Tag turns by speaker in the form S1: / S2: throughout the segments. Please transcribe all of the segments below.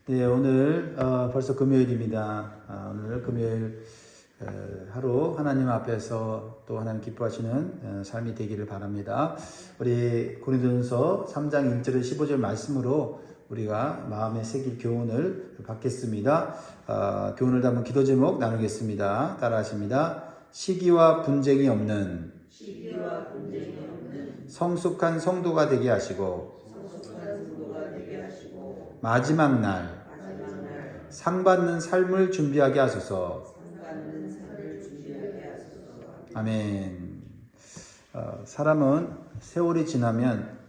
S1: 네, 오늘 벌써 금요일입니다. 오늘 금요일 하루 하나님 앞에서 또 하나님 기뻐하시는 삶이 되기를 바랍니다. 우리 고린도전서 3장 1절 15절 말씀으로 우리가 마음에 새길 교훈을 받겠습니다. 교훈을 담은 기도 제목 나누겠습니다. 따라하십니다. 시기와 분쟁이 없는 성숙한 성도가 되게 하시고 마지막 날 상 받는 삶을 준비하게 하소서. 아멘. 사람은 세월이 지나면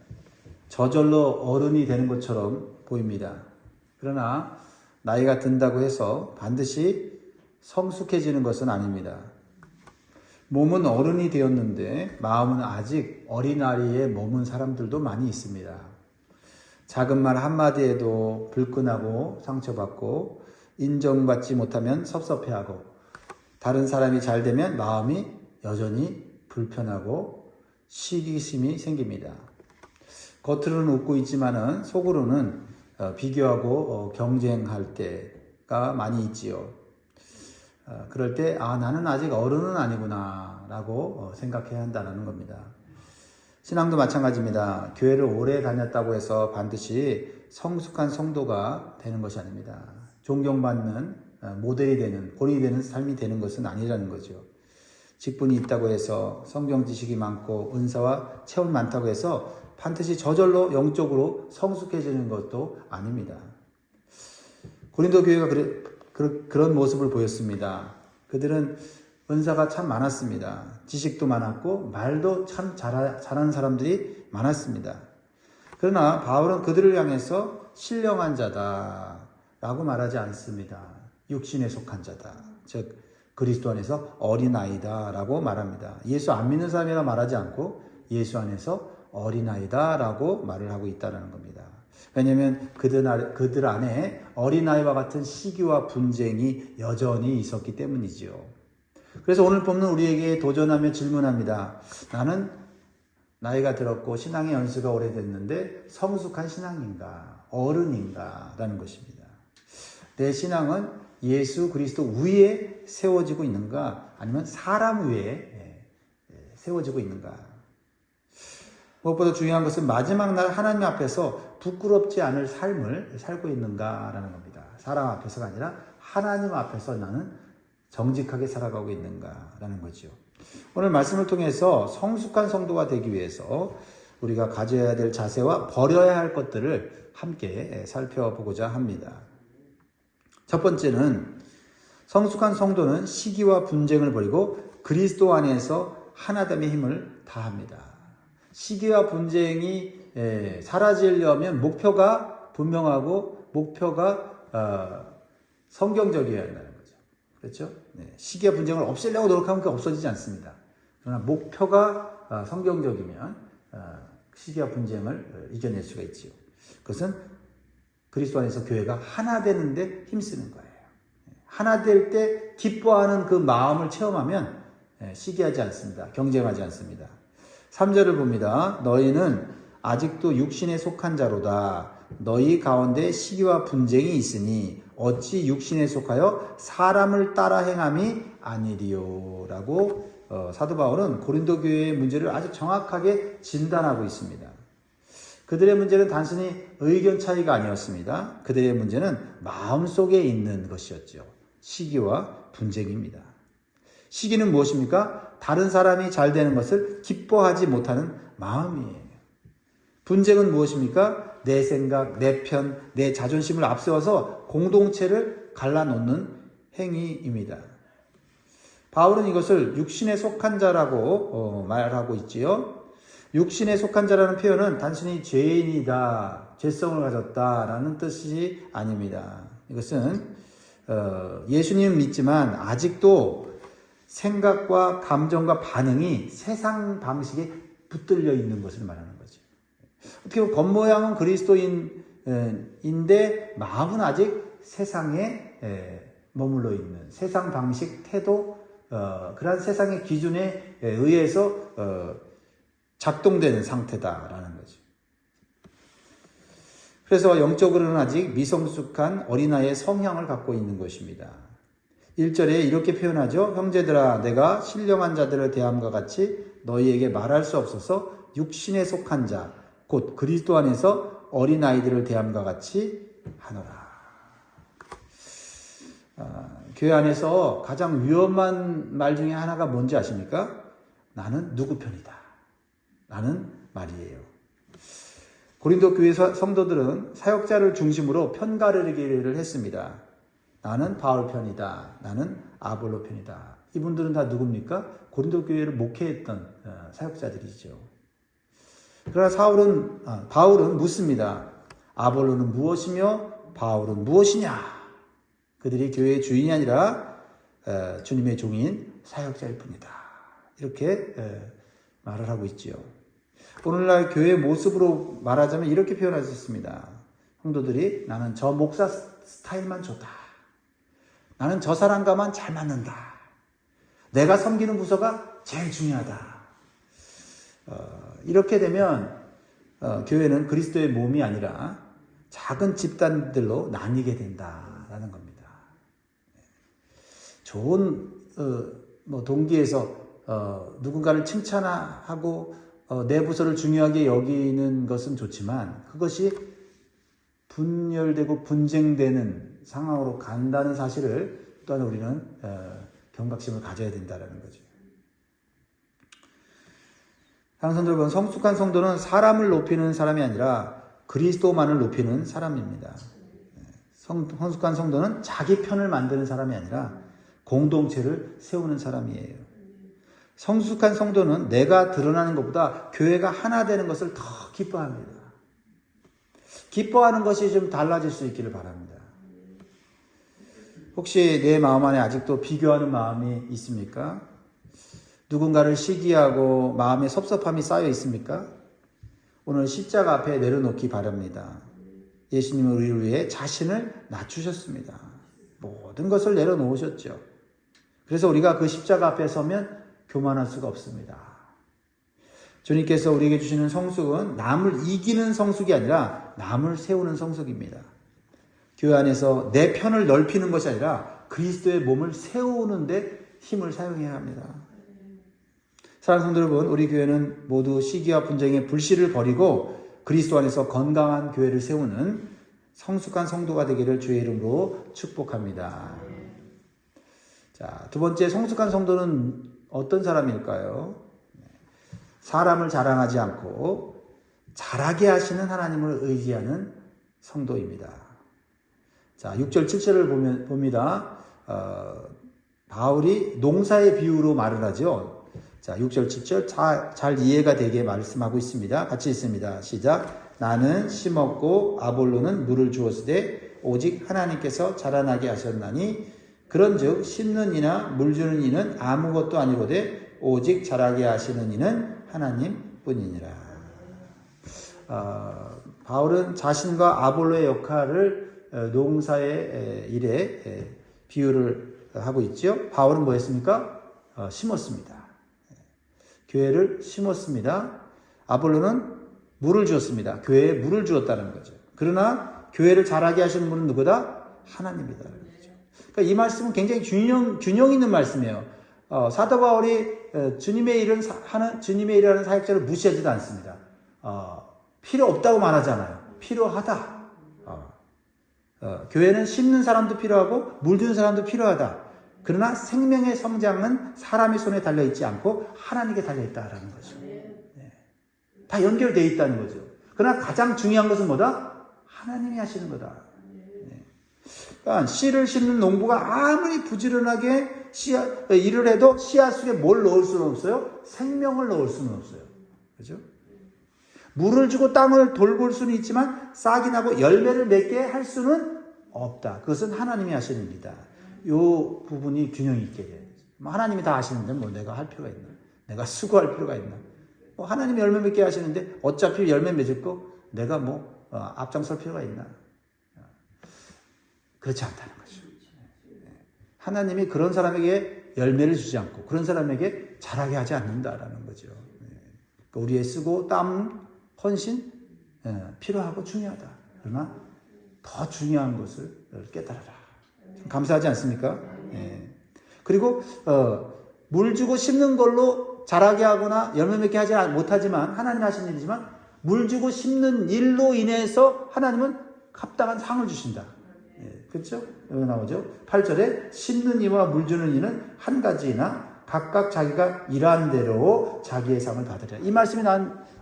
S1: 저절로 어른이 되는 것처럼 보입니다. 그러나 나이가 든다고 해서 반드시 성숙해지는 것은 아닙니다. 몸은 어른이 되었는데 마음은 아직 어린아이에 머문 사람들도 많이 있습니다. 작은 말 한마디에도 불끈하고 상처받고 인정받지 못하면 섭섭해하고 다른 사람이 잘 되면 마음이 여전히 불편하고 시기심이 생깁니다. 겉으로는 웃고 있지만은 속으로는 비교하고 경쟁할 때가 많이 있지요. 그럴 때 나는 아직 어른은 아니구나 라고 생각해야 한다는 겁니다. 신앙도 마찬가지입니다. 교회를 오래 다녔다고 해서 반드시 성숙한 성도가 되는 것이 아닙니다. 존경받는 모델이 되는, 본이 되는 삶이 되는 것은 아니라는 거죠. 직분이 있다고 해서 성경 지식이 많고 은사와 체험이 많다고 해서 반드시 저절로 영적으로 성숙해지는 것도 아닙니다. 고린도 교회가 그런 모습을 보였습니다. 그들은 은사가 참 많았습니다. 지식도 많았고 말도 참 잘하는 사람들이 많았습니다. 그러나 바울은 그들을 향해서 신령한 자다라고 말하지 않습니다. 육신에 속한 자다. 즉 그리스도 안에서 어린아이다라고 말합니다. 예수 안 믿는 사람이라 말하지 않고 예수 안에서 어린아이다라고 말을 하고 있다는 겁니다. 왜냐하면 그들 안에 어린아이와 같은 시기와 분쟁이 여전히 있었기 때문이지요. 그래서 오늘 본문 우리에게 도전하며 질문합니다. 나는 나이가 들었고 신앙의 연수가 오래됐는데 성숙한 신앙인가? 어른인가? 라는 것입니다. 내 신앙은 예수 그리스도 위에 세워지고 있는가? 아니면 사람 위에 세워지고 있는가? 무엇보다 중요한 것은 마지막 날 하나님 앞에서 부끄럽지 않을 삶을 살고 있는가라는 겁니다. 사람 앞에서가 아니라 하나님 앞에서 나는 정직하게 살아가고 있는가라는 거죠. 오늘 말씀을 통해서 성숙한 성도가 되기 위해서 우리가 가져야 될 자세와 버려야 할 것들을 함께 살펴보고자 합니다. 첫 번째는 성숙한 성도는 시기와 분쟁을 버리고 그리스도 안에서 하나됨의 힘을 다합니다. 시기와 분쟁이 사라지려면 목표가 분명하고 목표가 성경적이어야 한다는 거죠. 그렇죠? 시기와 분쟁을 없애려고 노력하면 그게 없어지지 않습니다. 그러나 목표가 성경적이면 시기와 분쟁을 이겨낼 수가 있지요. 그것은 그리스도 안에서 교회가 하나 되는데 힘쓰는 거예요. 하나 될 때 기뻐하는 그 마음을 체험하면 시기하지 않습니다. 경쟁하지 않습니다. 3절을 봅니다. 너희는 아직도 육신에 속한 자로다. 너희 가운데 시기와 분쟁이 있으니 어찌 육신에 속하여 사람을 따라 행함이 아니리요 라고 사도 바울은 고린도 교회의 문제를 아주 정확하게 진단하고 있습니다. 그들의 문제는 단순히 의견 차이가 아니었습니다. 그들의 문제는 마음속에 있는 것이었죠. 시기와 분쟁입니다. 시기는 무엇입니까? 다른 사람이 잘 되는 것을 기뻐하지 못하는 마음이에요. 분쟁은 무엇입니까? 내 생각, 내 편, 내 자존심을 앞세워서 공동체를 갈라놓는 행위입니다. 바울은 이것을 육신에 속한 자라고 말하고 있지요. 육신에 속한 자라는 표현은 단순히 죄인이다, 죄성을 가졌다라는 뜻이 아닙니다. 이것은 예수님은 믿지만 아직도 생각과 감정과 반응이 세상 방식에 붙들려 있는 것을 말하는 거죠. 어떻게 보면 겉모양은 그리스도인인데 마음은 아직 세상에 머물러 있는 세상 방식, 태도, 그러한 세상의 기준에 의해서 작동되는 상태다라는 거죠. 그래서 영적으로는 아직 미성숙한 어린아이의 성향을 갖고 있는 것입니다. 1절에 이렇게 표현하죠. 형제들아 내가 신령한 자들을 대함과 같이 너희에게 말할 수 없어서 육신에 속한 자 곧 그리스도 안에서 어린아이들을 대함과 같이 하노라. 교회 안에서 가장 위험한 말 중에 하나가 뭔지 아십니까? 나는 누구 편이다. 나는 말이에요. 고린도 교회 성도들은 사역자를 중심으로 편가르기를 했습니다. 나는 바울 편이다. 나는 아볼로 편이다. 이분들은 다 누굽니까? 고린도 교회를 목회했던 사역자들이죠. 그러나 바울은 묻습니다. 아볼로는 무엇이며 바울은 무엇이냐? 그들이 교회의 주인이 아니라 주님의 종인 사역자일 뿐이다. 이렇게 말을 하고 있지요. 오늘날 교회의 모습으로 말하자면 이렇게 표현할 수 있습니다. 성도들이 나는 저 목사 스타일만 좋다. 나는 저 사람과만 잘 맞는다. 내가 섬기는 부서가 제일 중요하다. 이렇게 되면 교회는 그리스도의 몸이 아니라 작은 집단들로 나뉘게 된다라는 겁니다. 좋은 동기에서 누군가를 칭찬하고 내 부서를 중요하게 여기는 것은 좋지만 그것이 분열되고 분쟁되는 상황으로 간다는 사실을 또한 우리는 경각심을 가져야 된다는 거죠. 사랑하는 성도 여러분, 성숙한 성도는 사람을 높이는 사람이 아니라 그리스도만을 높이는 사람입니다. 성숙한 성도는 자기 편을 만드는 사람이 아니라 공동체를 세우는 사람이에요. 성숙한 성도는 내가 드러나는 것보다 교회가 하나 되는 것을 더 기뻐합니다. 기뻐하는 것이 좀 달라질 수 있기를 바랍니다. 혹시 내 마음 안에 아직도 비교하는 마음이 있습니까? 누군가를 시기하고 마음에 섭섭함이 쌓여 있습니까? 오늘 십자가 앞에 내려놓기 바랍니다. 예수님은 우리를 위해 자신을 낮추셨습니다. 모든 것을 내려놓으셨죠. 그래서 우리가 그 십자가 앞에 서면 교만할 수가 없습니다. 주님께서 우리에게 주시는 성숙은 남을 이기는 성숙이 아니라 남을 세우는 성숙입니다. 교회 안에서 내 편을 넓히는 것이 아니라 그리스도의 몸을 세우는 데 힘을 사용해야 합니다. 사랑하는 성도 여러분, 우리 교회는 모두 시기와 분쟁의 불씨를 버리고 그리스도 안에서 건강한 교회를 세우는 성숙한 성도가 되기를 주의 이름으로 축복합니다. 자, 두 번째, 성숙한 성도는 어떤 사람일까요? 사람을 자랑하지 않고 잘하게 하시는 하나님을 의지하는 성도입니다. 자, 6절, 7절을 봅니다. 바울이 농사의 비유로 말을 하죠. 자, 6절, 7절 잘 이해가 되게 말씀하고 있습니다. 같이 있습니다. 시작. 나는 심었고 아볼로는 물을 주었으되 오직 하나님께서 자라나게 하셨나니 그런즉 심는 이나 물 주는 이는 아무것도 아니로되 오직 자라게 하시는 이는 하나님뿐이니라. 바울은 자신과 아볼로의 역할을 농사의 일에 비유를 하고 있죠. 바울은 뭐 했습니까? 심었습니다. 교회를 심었습니다. 아볼로는 물을 주었습니다. 교회에 물을 주었다는 거죠. 그러나 교회를 자라게 하시는 분은 누구다? 하나님이다. 그러니까 이 말씀은 굉장히 균형 있는 말씀이에요. 사도 바울이 주님의 일을 하는 사역자를 무시하지도 않습니다. 필요 없다고 말하잖아요. 필요하다. 교회는 심는 사람도 필요하고 물주는 사람도 필요하다. 그러나 생명의 성장은 사람의 손에 달려있지 않고 하나님께 달려있다라는 거죠. 다 연결되어 있다는 거죠. 그러나 가장 중요한 것은 뭐다? 하나님이 하시는 거다. 그러니까 씨를 심는 농부가 아무리 부지런하게 일을 해도 씨앗 속에 뭘 넣을 수는 없어요? 생명을 넣을 수는 없어요. 그죠? 물을 주고 땅을 돌볼 수는 있지만 싹이 나고 열매를 맺게 할 수는 없다. 그것은 하나님이 하시는 일이다. 이 부분이 균형이 있게 돼요. 하나님이 다 하시는데 뭐 내가 할 필요가 있나? 내가 수고할 필요가 있나? 하나님이 열매 맺게 하시는데 어차피 열매 맺을 거 내가 앞장설 필요가 있나? 그렇지 않다는 거죠. 하나님이 그런 사람에게 열매를 주지 않고 그런 사람에게 자라게 하지 않는다라는 거죠. 그러니까 우리의 쓰고 땀, 헌신 필요하고 중요하다. 그러나 더 중요한 것을 깨달아라. 감사하지 않습니까? 예. 그리고 물 주고 심는 걸로 자라게 하거나 열매 맺게 하지 못하지만 하나님 하신 일이지만 물 주고 심는 일로 인해서 하나님은 합당한 상을 주신다. 예. 그렇죠? 여기 나오죠. 8절에 심는 이와 물 주는 이는 한 가지이나 각각 자기가 일한 대로 자기의 상을 받으리라. 이 말씀이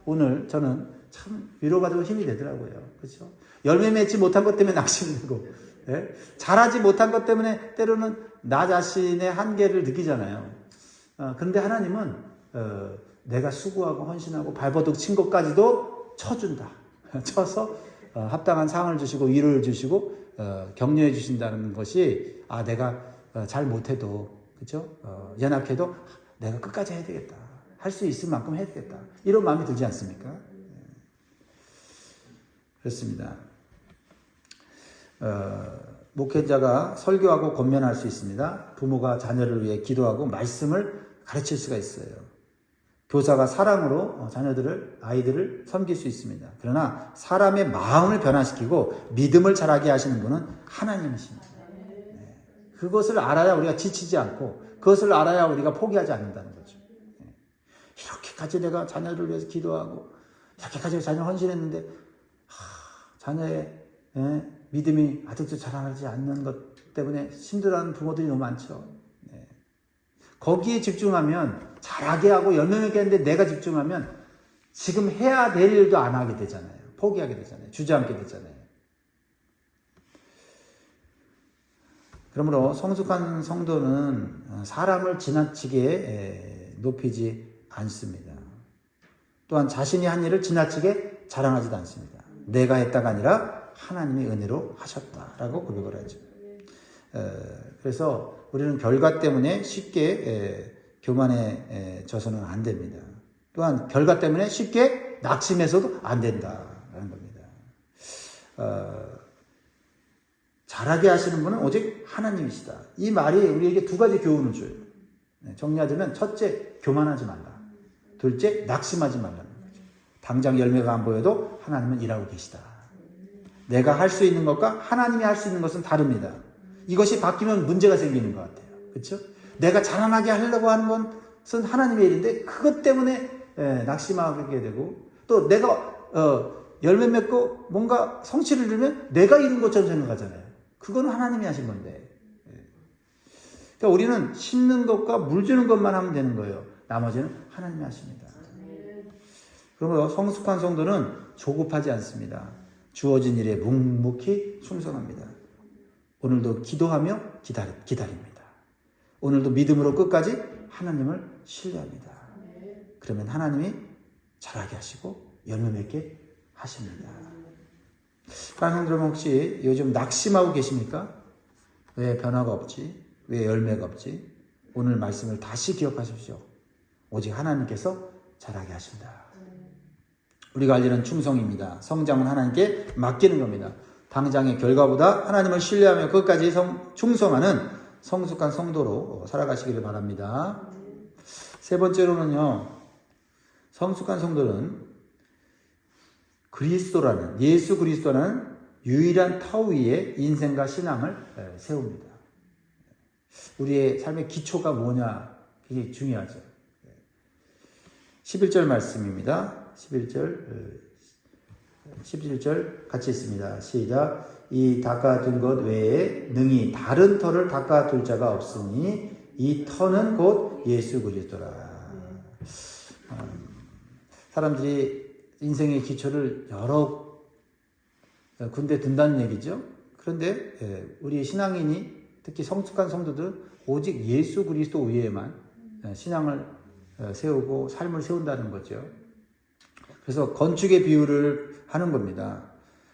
S1: 오늘 저는 참 위로받고 힘이 되더라고요. 그렇죠? 열매 맺지 못한 것 때문에 낙심되고, 예? 잘하지 못한 것 때문에 때로는 나 자신의 한계를 느끼잖아요. 그런데 하나님은 내가 수고하고 헌신하고 발버둥 친 것까지도 쳐준다. 쳐서 합당한 상을 주시고 위로를 주시고 격려해 주신다는 것이 내가 잘 못해도 그렇죠? 연약해도 내가 끝까지 해야 되겠다. 할 수 있을 만큼 해야 되겠다. 이런 마음이 들지 않습니까? 그렇습니다. 목회자가 설교하고 권면할 수 있습니다. 부모가 자녀를 위해 기도하고 말씀을 가르칠 수가 있어요. 교사가 사랑으로 아이들을 섬길 수 있습니다. 그러나 사람의 마음을 변화시키고 믿음을 자라게 하시는 분은 하나님이십니다. 그것을 알아야 우리가 지치지 않고 그것을 알아야 우리가 포기하지 않는다는 거죠. 이렇게까지 내가 자녀를 위해서 기도하고 이렇게까지 자녀를 헌신했는데 자녀의 믿음이 아직도 자라나지 않는 것 때문에 힘들어하는 부모들이 너무 많죠. 거기에 집중하면 잘하게 하고 열매 맺게 하는데 내가 집중하면 지금 해야 될 일도 안 하게 되잖아요. 포기하게 되잖아요. 주저앉게 되잖아요. 그러므로 성숙한 성도는 사람을 지나치게 높이지 않습니다. 또한 자신이 한 일을 지나치게 자랑하지도 않습니다. 내가 했다가 아니라 하나님의 은혜로 하셨다라고 고백을 하죠. 그래서 우리는 결과 때문에 쉽게 교만에 져서는 안 됩니다. 또한 결과 때문에 쉽게 낙심해서도 안 된다라는 겁니다. 잘하게 하시는 분은 오직 하나님이시다. 이 말이 우리에게 두 가지 교훈을 줘요. 정리하자면 첫째, 교만하지 말라. 둘째, 낙심하지 말라는 거죠. 당장 열매가 안 보여도 하나님은 일하고 계시다. 내가 할 수 있는 것과 하나님이 할 수 있는 것은 다릅니다. 이것이 바뀌면 문제가 생기는 것 같아요. 그렇죠? 내가 자라나게 하려고 하는 것은 하나님의 일인데 그것 때문에 낙심하게 되고 또 내가 열매 맺고 뭔가 성취를 이루면 내가 이룬 것처럼 생각하잖아요. 그건 하나님이 하신 건데. 그러니까 우리는 심는 것과 물 주는 것만 하면 되는 거예요. 나머지는 하나님이 하십니다. 그러므로 성숙한 성도는 조급하지 않습니다. 주어진 일에 묵묵히 충성합니다. 오늘도 기도하며 기다립니다. 오늘도 믿음으로 끝까지 하나님을 신뢰합니다. 그러면 하나님이 잘하게 하시고 열매 맺게 하십니다. 사랑하는 여러분, 혹시 요즘 낙심하고 계십니까? 왜 변화가 없지? 왜 열매가 없지? 오늘 말씀을 다시 기억하십시오. 오직 하나님께서 잘하게 하신다. 우리가 알 일은 충성입니다. 성장은 하나님께 맡기는 겁니다. 당장의 결과보다 하나님을 신뢰하며 끝까지 충성하는 성숙한 성도로 살아가시기를 바랍니다. 세 번째로는요, 성숙한 성도는 예수 그리스도라는 유일한 터 위에 인생과 신앙을 세웁니다. 우리의 삶의 기초가 뭐냐, 그게 중요하죠. 11절 말씀입니다. 11절 같이 있습니다. 시작. 이 닦아둔 것 외에 능히 다른 터를 닦아둘 자가 없으니 이 터는 곧 예수 그리스도라. 사람들이 인생의 기초를 여러 군데 둔다는 얘기죠. 그런데 우리 신앙인이 특히 성숙한 성도들은 오직 예수 그리스도 위에만 신앙을 세우고 삶을 세운다는 거죠. 그래서 건축의 비유를 하는 겁니다.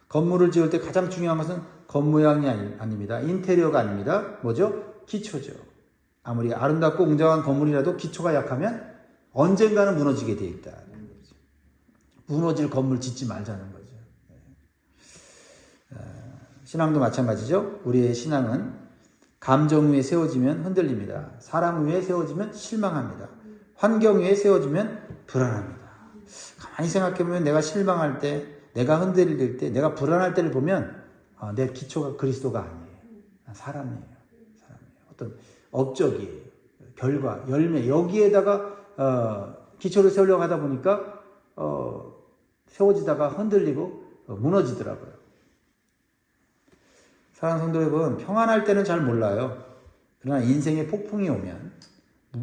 S1: 건물을 지을 때 가장 중요한 것은 겉모양이 아닙니다. 인테리어가 아닙니다. 뭐죠? 기초죠. 아무리 아름답고 웅장한 건물이라도 기초가 약하면 언젠가는 무너지게 돼 있다는 거죠. 무너질 건물 짓지 말자는 거죠. 신앙도 마찬가지죠. 우리의 신앙은 감정 위에 세워지면 흔들립니다. 사랑 위에 세워지면 실망합니다. 환경 위에 세워지면 불안합니다. 가만히 생각해보면 내가 실망할 때, 내가 흔들릴 때, 내가 불안할 때를 보면 내 기초가 그리스도가 아니에요. 사람이에요. 어떤 업적이에요. 결과, 열매, 여기에다가 기초를 세우려고 하다 보니까 세워지다가 흔들리고 무너지더라고요. 사랑하는 성도 여러분, 평안할 때는 잘 몰라요. 그러나 인생의 폭풍이 오면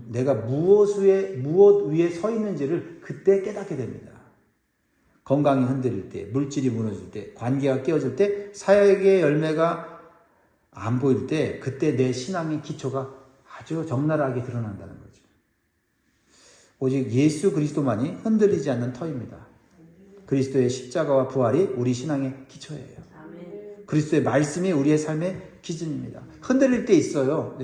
S1: 내가 무엇 위에 서 있는지를 그때 깨닫게 됩니다. 건강이 흔들릴 때, 물질이 무너질 때, 관계가 깨어질 때, 사역의 열매가 안 보일 때, 그때 내 신앙의 기초가 아주 적나라하게 드러난다는 거죠. 오직 예수 그리스도만이 흔들리지 않는 터입니다. 그리스도의 십자가와 부활이 우리 신앙의 기초예요. 그리스도의 말씀이 우리의 삶의 기준입니다. 흔들릴 때 있어요.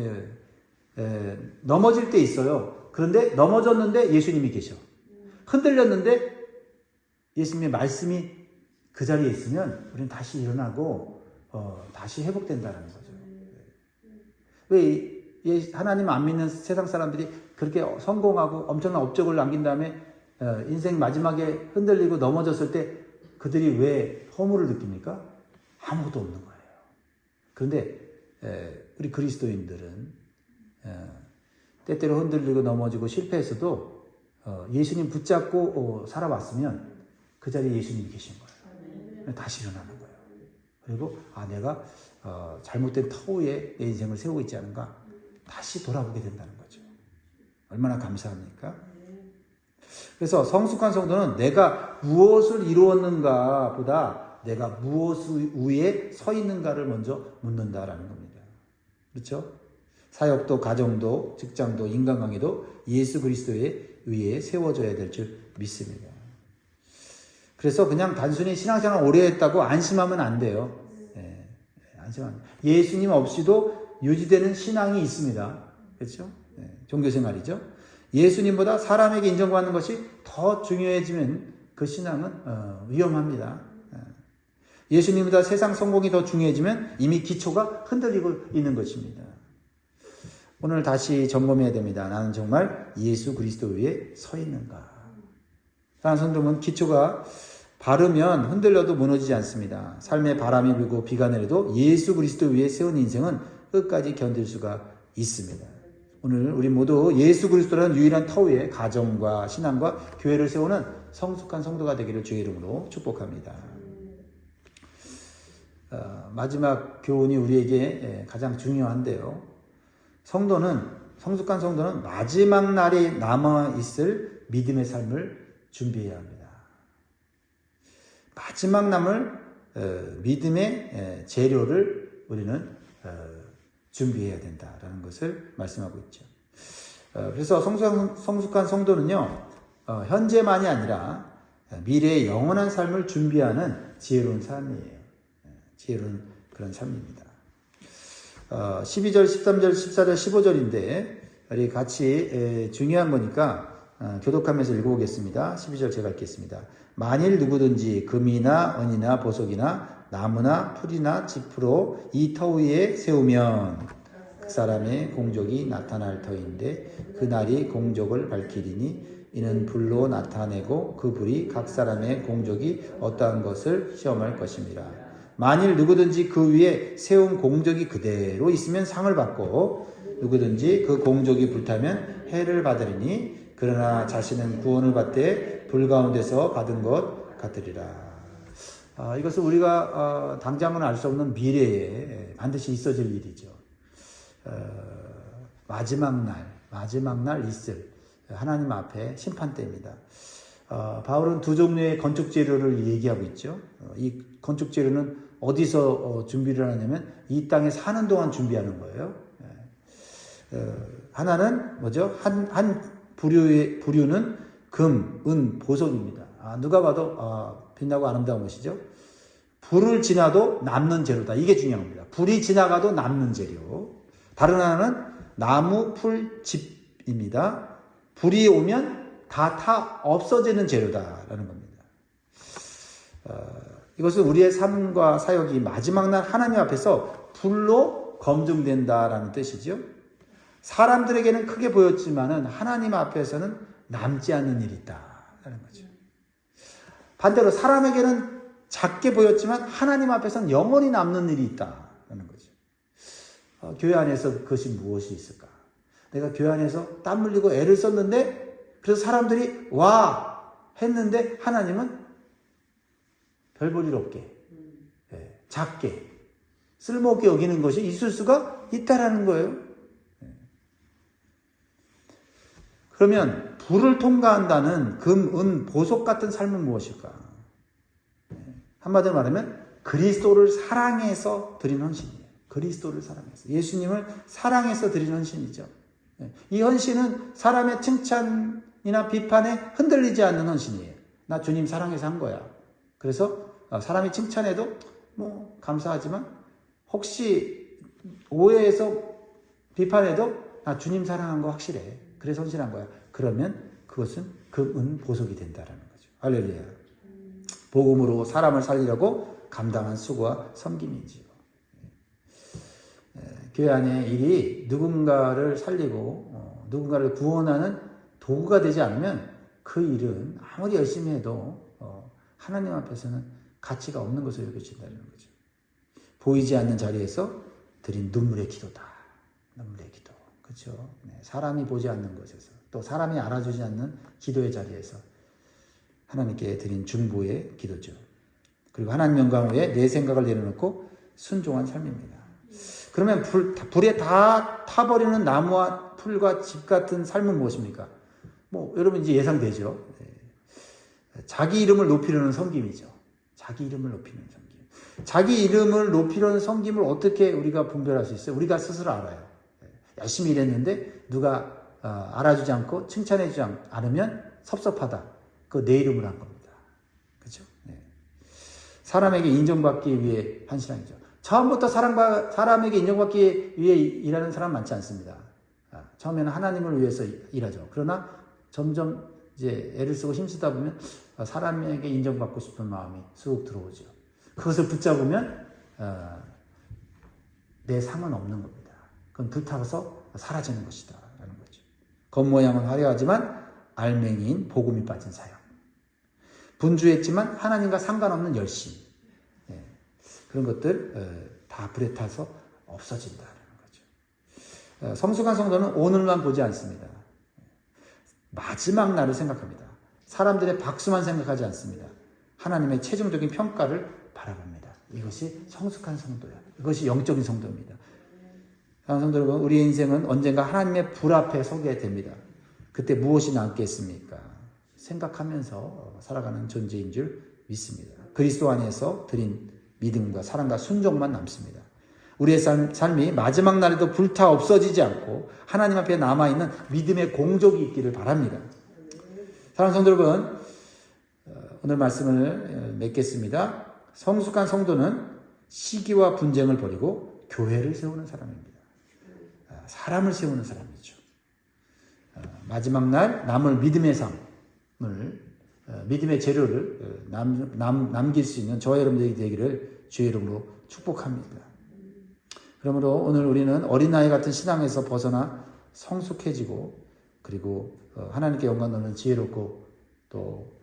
S1: 넘어질 때 있어요. 그런데 넘어졌는데 예수님이 계셔. 흔들렸는데 예수님의 말씀이 그 자리에 있으면 우리는 다시 일어나고 다시 회복된다는 거죠. 왜 하나님 안 믿는 세상 사람들이 그렇게 성공하고 엄청난 업적을 남긴 다음에 인생 마지막에 흔들리고 넘어졌을 때 그들이 왜 허물을 느낍니까? 아무것도 없는 거예요. 그런데 우리 그리스도인들은 때때로 흔들리고 넘어지고 실패했어도 예수님 붙잡고 살아왔으면 그 자리에 예수님이 계신 거예요. 다시 일어나는 거예요. 그리고 내가 잘못된 터위에 내 인생을 세우고 있지 않은가, 다시 돌아보게 된다는 거죠. 얼마나 감사합니까? 그래서 성숙한 성도는 내가 무엇을 이루었는가 보다 내가 무엇 위에 서 있는가를 먼저 묻는다라는 겁니다. 그렇죠? 사역도, 가정도, 직장도, 인간관계도 예수 그리스도의 위에 세워져야 될 줄 믿습니다. 그래서 그냥 단순히 신앙생활 오래 했다고 안심하면 안 돼요. 안심하면. 예수님 없이도 유지되는 신앙이 있습니다. 그렇죠? 종교생활이죠. 예수님보다 사람에게 인정받는 것이 더 중요해지면 그 신앙은 위험합니다. 예수님보다 세상 성공이 더 중요해지면 이미 기초가 흔들리고 있는 것입니다. 오늘 다시 점검해야 됩니다. 나는 정말 예수 그리스도 위에 서 있는가? 사랑하는 성도는 기초가 바르면 흔들려도 무너지지 않습니다. 삶에 바람이 불고 비가 내려도 예수 그리스도 위에 세운 인생은 끝까지 견딜 수가 있습니다. 오늘 우리 모두 예수 그리스도라는 유일한 터 위에 가정과 신앙과 교회를 세우는 성숙한 성도가 되기를 주의 이름으로 축복합니다. 마지막 교훈이 우리에게 가장 중요한데요. 성숙한 성도는 마지막 날에 남아있을 믿음의 삶을 준비해야 합니다. 마지막 남을 믿음의 재료를 우리는 준비해야 된다라는 것을 말씀하고 있죠. 그래서 성숙한 성도는요, 현재만이 아니라 미래의 영원한 삶을 준비하는 지혜로운 삶이에요. 지혜로운 그런 삶입니다. 12절, 13절, 14절, 15절인데 우리 같이 중요한 거니까 교독하면서 읽어보겠습니다. 12절 제가 읽겠습니다. 만일 누구든지 금이나 은이나 보석이나 나무나 풀이나 짚으로 이 터 위에 세우면 그 사람의 공적이 나타날 터인데 그날이 공적을 밝히리니 이는 불로 나타내고 그 불이 각 사람의 공적이 어떠한 것을 시험할 것입니다. 만일 누구든지 그 위에 세운 공적이 그대로 있으면 상을 받고 누구든지 그 공적이 불타면 해를 받으리니 그러나 자신은 구원을 받되 불 가운데서 받은 것 같으리라. 이것은 우리가 당장은 알 수 없는 미래에 반드시 있어질 일이죠. 마지막 날 있을 하나님 앞에 심판 때입니다. 바울은 두 종류의 건축 재료를 얘기하고 있죠. 이 건축 재료는 어디서 준비를 하냐면 이 땅에 사는 동안 준비하는 거예요. 하나는 뭐죠? 한 부류는 금, 은, 보석입니다. 누가 봐도 빛나고 아름다운 것이죠. 불을 지나도 남는 재료다. 이게 중요합니다. 불이 지나가도 남는 재료. 다른 하나는 나무, 풀, 짚입니다. 불이 오면 다 없어지는 재료다라는 겁니다. 이것은 우리의 삶과 사역이 마지막 날 하나님 앞에서 불로 검증된다라는 뜻이죠. 사람들에게는 크게 보였지만은 하나님 앞에서는 남지 않는 일이 있다라는 거죠. 반대로 사람에게는 작게 보였지만 하나님 앞에서는 영원히 남는 일이 있다는 거죠. 교회 안에서 그것이 무엇이 있을까? 내가 교회 안에서 땀 흘리고 애를 썼는데 그래서 사람들이 와 했는데 하나님은 별 볼 일 없게 작게 쓸모없게 여기는 것이 있을 수가 있다라는 거예요. 그러면 불을 통과한다는 금, 은, 보석 같은 삶은 무엇일까? 한마디로 말하면 그리스도를 사랑해서 드린 헌신이에요. 그리스도를 사랑해서. 예수님을 사랑해서 드린 헌신이죠. 이 헌신은 사람의 칭찬이나 비판에 흔들리지 않는 헌신이에요. 나 주님 사랑해서 한 거야. 그래서 사람이 칭찬해도 뭐 감사하지만 혹시 오해해서 비판해도 나 주님 사랑한 거 확실해. 그래서 헌신한 거야. 그러면 그것은 금, 보석이 된다라는 거죠. 할렐루야. 복음으로 사람을 살리려고 감당한 수고와 섬김이지요. 교회 안에 일이 누군가를 살리고 누군가를 구원하는 도구가 되지 않으면 그 일은 아무리 열심히 해도 하나님 앞에서는 가치가 없는 것으로 여겨진다는 거죠. 보이지 않는 자리에서 드린 눈물의 기도다. 눈물의 기도. 그렇죠. 사람이 보지 않는 곳에서 또 사람이 알아주지 않는 기도의 자리에서 하나님께 드린 중보의 기도죠. 그리고 하나님 영광 후에 내 생각을 내려놓고 순종한 삶입니다. 그러면 불에 다 타버리는 나무와 풀과 집 같은 삶은 무엇입니까? 뭐 여러분 이제 예상되죠. 자기 이름을 높이려는 섬김이죠. 자기 이름을 높이는 섬김. 자기 이름을 높이려는 섬김을 어떻게 우리가 분별할 수 있어요? 우리가 스스로 알아요. 열심히 일했는데 누가 알아주지 않고 칭찬해주지 않으면 섭섭하다. 그거 내 이름으로 한 겁니다. 그렇죠? 네. 사람에게 인정받기 위해 헌신하죠. 처음부터 사람에게 인정받기 위해 일하는 사람 많지 않습니다. 처음에는 하나님을 위해서 일하죠. 그러나 점점 이제 애를 쓰고 힘쓰다 보면 사람에게 인정받고 싶은 마음이 쑥 들어오죠. 그것을 붙잡으면 내 상은 없는 겁니다. 그건 불타서 사라지는 것이다 라는 거죠. 겉모양은 화려하지만 알맹이인 복음이 빠진 사역. 분주했지만 하나님과 상관없는 열심. 그런 것들 다 불에 타서 없어진다는 거죠. 성숙한 성도는 오늘만 보지 않습니다. 마지막 날을 생각합니다. 사람들의 박수만 생각하지 않습니다. 하나님의 최종적인 평가를 바라봅니다. 이것이 성숙한 성도야. 이것이 영적인 성도입니다. 사랑하는 성도 여러분, 우리의 인생은 언젠가 하나님의 불 앞에 서게 됩니다. 그때 무엇이 남겠습니까? 생각하면서 살아가는 존재인 줄 믿습니다. 그리스도 안에서 드린 믿음과 사랑과 순종만 남습니다. 우리의 삶이 마지막 날에도 불타 없어지지 않고 하나님 앞에 남아있는 믿음의 공적이 있기를 바랍니다. 사랑하는 성도 여러분, 오늘 말씀을 맺겠습니다. 성숙한 성도는 시기와 분쟁을 버리고 교회를 세우는 사람입니다. 사람을 세우는 사람이죠. 마지막 날 남을 믿음의 삶을, 믿음의 재료를 남길 수 있는 저와 여러분들이 되기를 주의 이름으로 축복합니다. 그러므로 오늘 우리는 어린아이 같은 신앙에서 벗어나 성숙해지고 그리고 하나님께 영광 돌리는 지혜롭고 또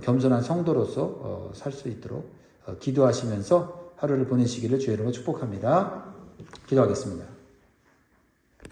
S1: 겸손한 성도로서 살 수 있도록 기도하시면서 하루를 보내시기를 주의 이름으로 축복합니다. 기도하겠습니다.